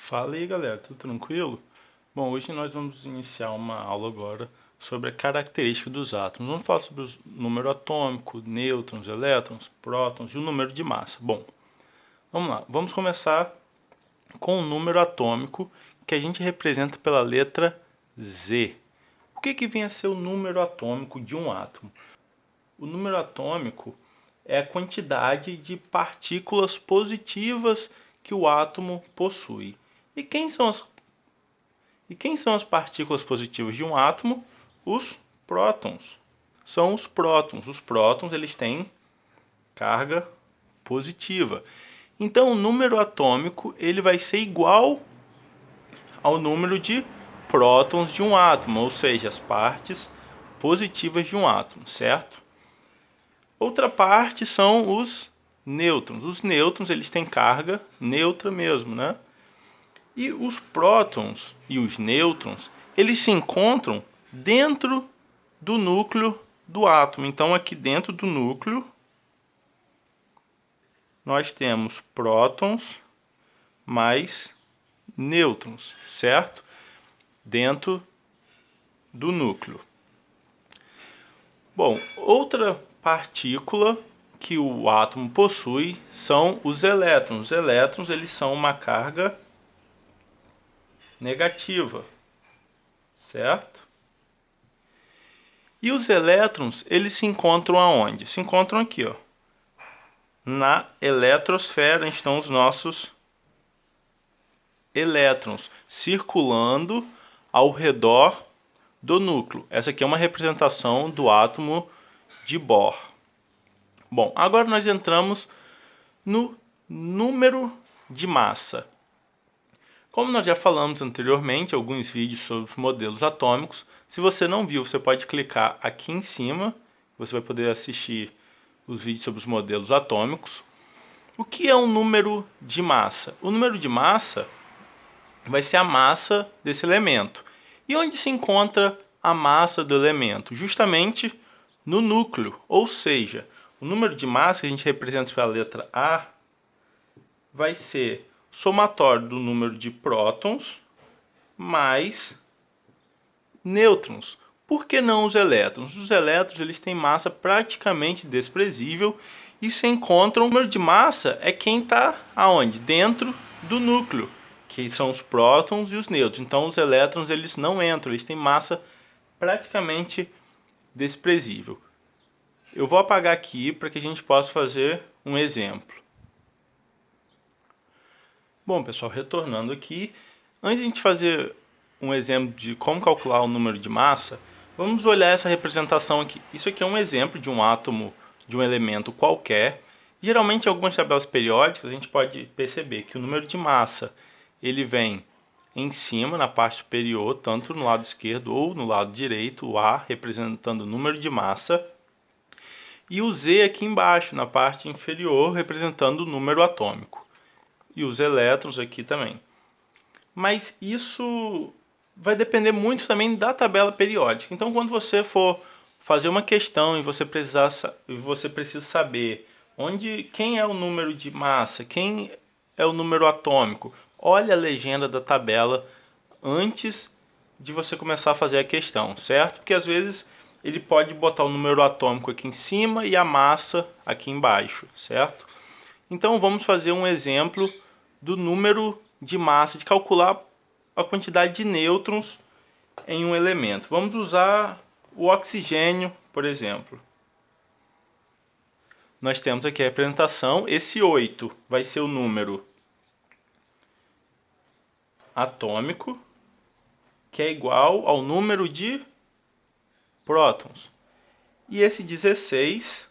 Fala aí, galera, tudo tranquilo? Bom, hoje nós vamos iniciar uma aula agora sobre a característica dos átomos. Vamos falar sobre o número atômico, nêutrons, elétrons, prótons e o número de massa. Bom, vamos lá. Vamos começar com o número atômico, que a gente representa pela letra Z. O que vem a ser o número atômico de um átomo? O número atômico é a quantidade de partículas positivas que o átomo possui. E quem são as partículas positivas de um átomo? Os prótons. São os prótons. Os prótons, eles têm carga positiva. Então, o número atômico ele vai ser igual ao número de prótons de um átomo, ou seja, as partes positivas de um átomo, certo? Outra parte são os nêutrons. Os nêutrons, eles têm carga neutra mesmo, né? E os prótons e os nêutrons, eles se encontram dentro do núcleo do átomo. Então, aqui dentro do núcleo, nós temos prótons mais nêutrons, certo? Dentro do núcleo. Bom, outra partícula que o átomo possui são os elétrons. Os elétrons, eles são uma carga negativa, certo? E os elétrons, eles se encontram aonde? Se encontram aqui, ó. Na eletrosfera estão os nossos elétrons circulando ao redor do núcleo. Essa aqui é uma representação do átomo de Bohr. Bom, agora nós entramos no número de massa. Como nós já falamos anteriormente, alguns vídeos sobre os modelos atômicos, se você não viu, você pode clicar aqui em cima, você vai poder assistir os vídeos sobre os modelos atômicos. O que é um número de massa? O número de massa vai ser a massa desse elemento. E onde se encontra a massa do elemento? Justamente no núcleo, ou seja, o número de massa que a gente representa pela letra A vai ser somatório do número de prótons mais nêutrons. Por que não os elétrons? Os elétrons eles têm massa praticamente desprezível e se encontram. O número de massa é quem está aonde? Dentro do núcleo, que são os prótons e os nêutrons. Então os elétrons eles não entram, eles têm massa praticamente desprezível. Eu vou apagar aqui para que a gente possa fazer um exemplo. Bom, pessoal, retornando aqui, antes de a gente fazer um exemplo de como calcular o número de massa, vamos olhar essa representação aqui. Isso aqui é um exemplo de um átomo, de um elemento qualquer. Geralmente, em algumas tabelas periódicas, a gente pode perceber que o número de massa ele vem em cima, na parte superior, tanto no lado esquerdo ou no lado direito, o A representando o número de massa, e o Z aqui embaixo, na parte inferior, representando o número atômico. E os elétrons aqui também. Mas isso vai depender muito também da tabela periódica. Então, quando você for fazer uma questão e você precisa saber quem é o número de massa, quem é o número atômico, olhe a legenda da tabela antes de você começar a fazer a questão, certo? Porque às vezes ele pode botar o número atômico aqui em cima e a massa aqui embaixo, certo? Então vamos fazer um exemplo do número de massa, de calcular a quantidade de nêutrons em um elemento. Vamos usar o oxigênio, por exemplo. Nós temos aqui a representação, esse 8 vai ser o número atômico, que é igual ao número de prótons. E esse 16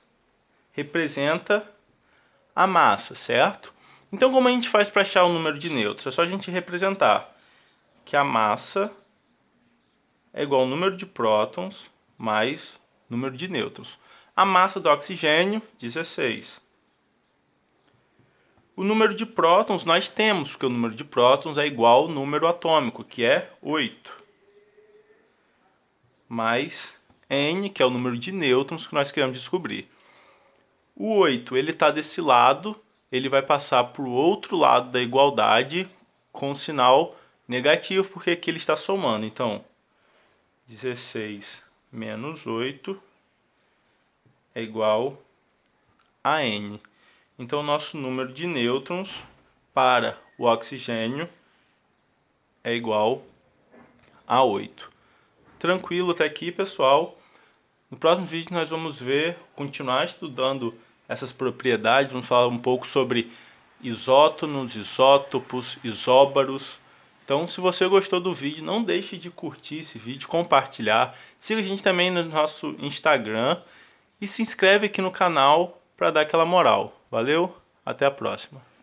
representa a massa, certo? Então, como a gente faz para achar o número de nêutrons? É só a gente representar que a massa é igual ao número de prótons mais número de nêutrons. A massa do oxigênio, 16. O número de prótons nós temos, porque o número de prótons é igual ao número atômico, que é 8. Mais N, que é o número de nêutrons que nós queremos descobrir. O 8 ele está desse lado, ele vai passar para o outro lado da igualdade com sinal negativo, porque aqui ele está somando. Então, 16 menos 8 é igual a N. Então, nosso número de nêutrons para o oxigênio é igual a 8. Tranquilo até aqui, pessoal? No próximo vídeo nós vamos continuar estudando essas propriedades, vamos falar um pouco sobre isótonos, isótopos, isóbaros. Então, se você gostou do vídeo, não deixe de curtir esse vídeo, compartilhar. Siga a gente também no nosso Instagram e se inscreve aqui no canal para dar aquela moral. Valeu, até a próxima.